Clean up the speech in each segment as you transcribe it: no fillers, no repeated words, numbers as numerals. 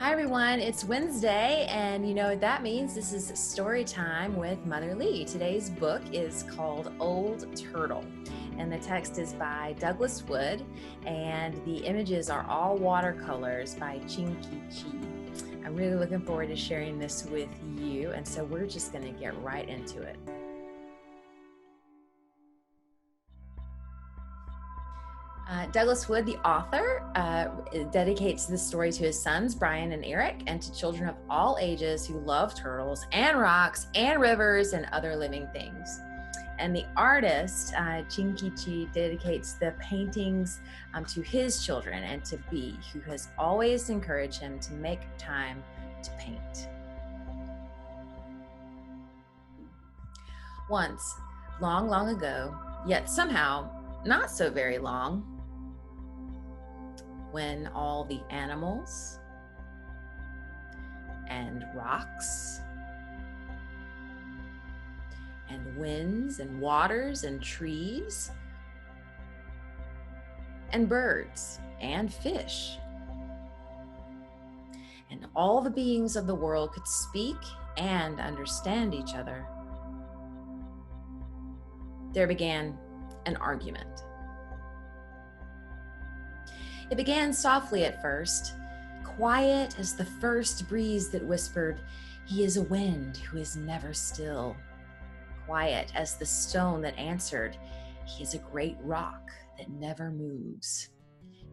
Hi everyone, it's Wednesday, and you know what that means. This is story time with Mother Leigh. Today's book is called Old Turtle, and the text is by Douglas Wood, and the images are all watercolors by Cheng-Khee Chee. I'm really looking forward to sharing this with you, and so we're just going to get right into it. Douglas Wood, the author, dedicates this story to his sons, Brian and Eric, and to children of all ages who love turtles and rocks and rivers and other living things. And the artist, Cheng-Khee Chee, dedicates the paintings to his children and to Bee, who has always encouraged him to make time to paint. Once, long, long ago, yet somehow not so very long, when all the animals and rocks and winds and waters and trees and birds and fish and all the beings of the world could speak and understand each other, there began an argument. It began softly at first, quiet as the first breeze that whispered, "He is a wind who is never still." Quiet as the stone that answered, "He is a great rock that never moves."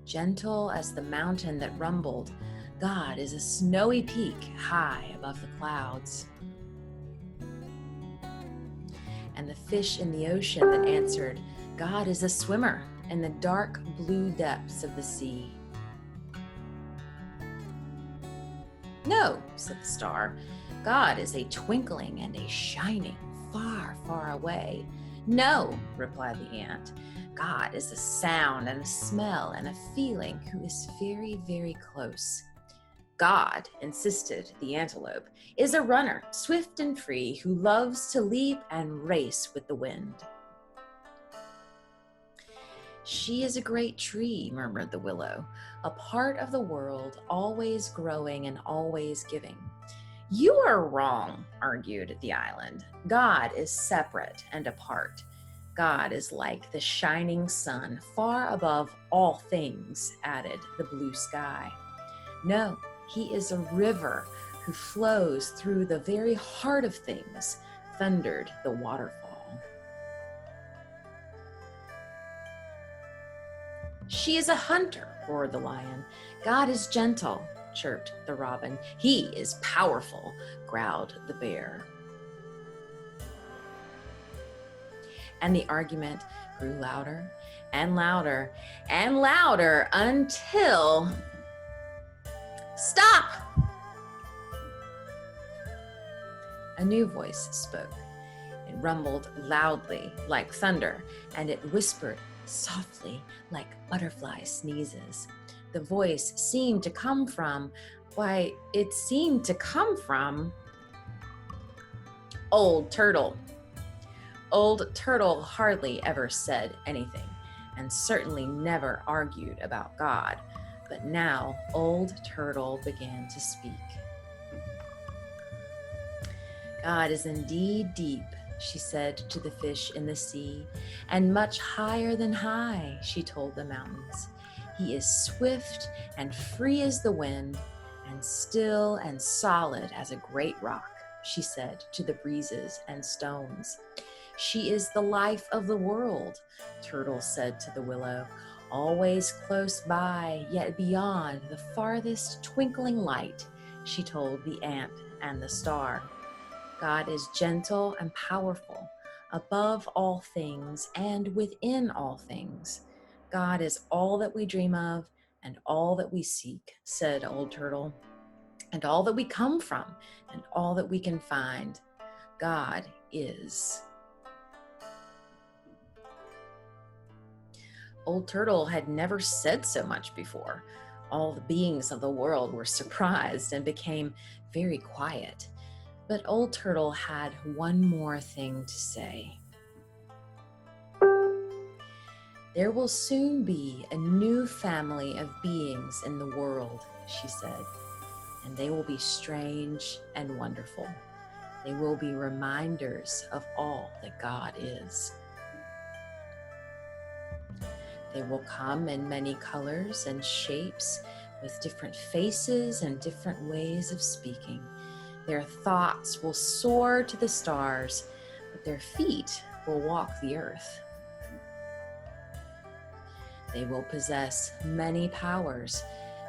Gentle as the mountain that rumbled, "God is a snowy peak high above the clouds." And the fish in the ocean that answered, "God is a swimmer in the dark blue depths of the sea." "No," said the star, "God is a twinkling and a shining far, far away." "No," replied the ant, "God is a sound and a smell and a feeling who is very, very close." "God," insisted the antelope, "is a runner, swift and free, who loves to leap and race with the wind." "She is a great tree," murmured the willow, "a part of the world, always growing and always giving." "You are wrong," argued the island. "God is separate and apart. God is like the shining sun, far above all things," added the blue sky. "No, he is a river who flows through the very heart of things," thundered the waterfall. "She is a hunter," roared the lion. "God is gentle," chirped the robin. "He is powerful," growled the bear. And the argument grew louder and louder and louder until... "Stop!" A new voice spoke. It rumbled loudly like thunder, and it whispered softly like butterfly sneezes. The voice seemed to come from, it seemed to come from Old Turtle. Old Turtle hardly ever said anything, and certainly never argued about God. But now Old Turtle began to speak. "God is indeed deep," she said to the fish in the sea, "and much higher than high," she told the mountains. "He is swift and free as the wind, and still and solid as a great rock," she said to the breezes and stones. "She is the life of the world," Turtle said to the willow, "always close by, yet beyond the farthest twinkling light," she told the ant and the star. "God is gentle and powerful, above all things and within all things. God is all that we dream of and all that we seek," said Old Turtle, "and all that we come from and all that we can find. God is." Old Turtle had never said so much before. All the beings of the world were surprised and became very quiet. But Old Turtle had one more thing to say. "There will soon be a new family of beings in the world," she said, and they will be strange and wonderful. They will be reminders of all that God is. They will come in many colors and shapes, with different faces and different ways of speaking. Their thoughts will soar to the stars, but their feet will walk the earth. They will possess many powers.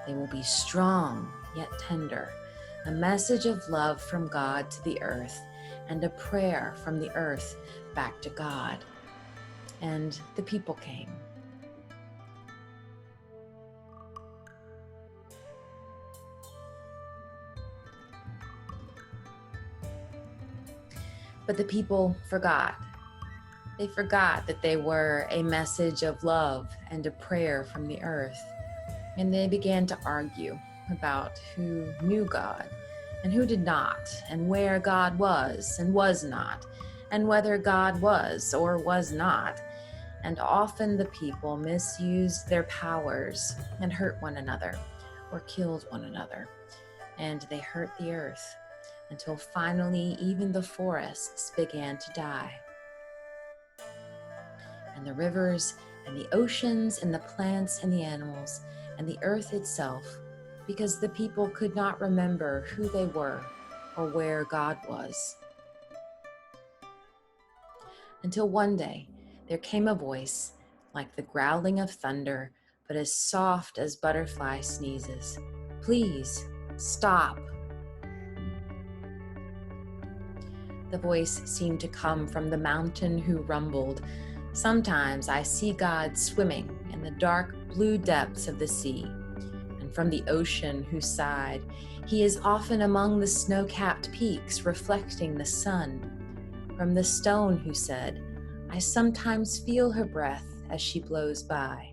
They will be strong yet tender, a message of love from God to the earth, and a prayer from the earth back to God. And the people came. But the people forgot. They forgot that they were a message of love and a prayer from the earth. And they began to argue about who knew God and who did not, and where God was and was not, and whether God was or was not. And often the people misused their powers and hurt one another or killed one another. And they hurt the earth until finally even the forests began to die. And the rivers and the oceans and the plants and the animals and the earth itself, because the people could not remember who they were or where God was. Until one day there came a voice like the growling of thunder, but as soft as butterfly sneezes. Please stop. The voice seemed to come from the mountain who rumbled. Sometimes I see God swimming in the dark blue depths of the sea, and from the ocean who sighed, he is often among the snow-capped peaks reflecting the sun. From the stone who said, I sometimes feel her breath as she blows by,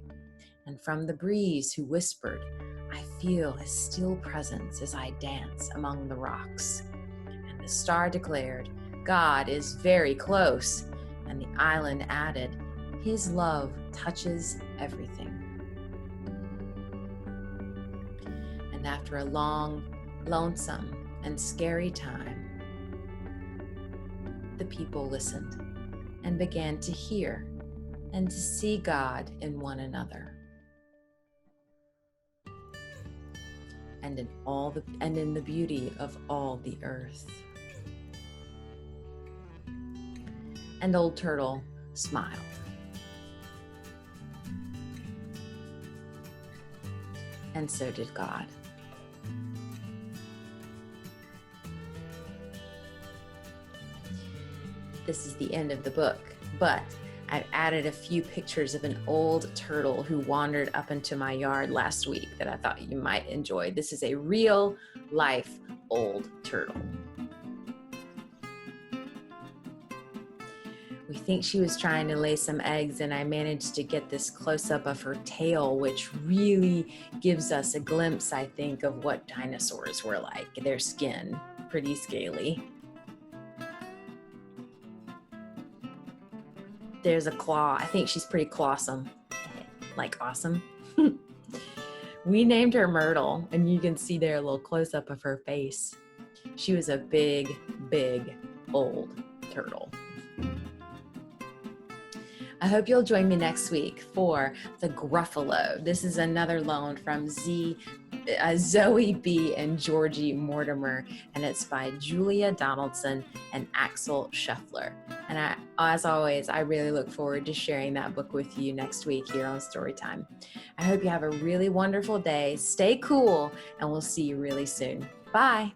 and from the breeze who whispered, I feel his still presence as I dance among the rocks. And the star declared, God is very close, and the island added, his love touches everything. And after a long, lonesome, and scary time, the people listened and began to hear and to see God in one another. And in the beauty of all the earth. And Old Turtle smiled. And so did God. This is the end of the book, but I've added a few pictures of an old turtle who wandered up into my yard last week that I thought you might enjoy. This is a real life old turtle. We think she was trying to lay some eggs, and I managed to get this close-up of her tail, which really gives us a glimpse, I think, of what dinosaurs were like. Their skin, pretty scaly. There's a claw. I think she's pretty clawsome. Like awesome. We named her Myrtle, and you can see there a little close-up of her face. She was a big, big, old turtle. I hope you'll join me next week for The Gruffalo. This is another loan from Zoe B. and Georgie Mortimer, and it's by Julia Donaldson and Axel Scheffler. And as always, I really look forward to sharing that book with you next week here on Storytime. I hope you have a really wonderful day. Stay cool, and we'll see you really soon. Bye.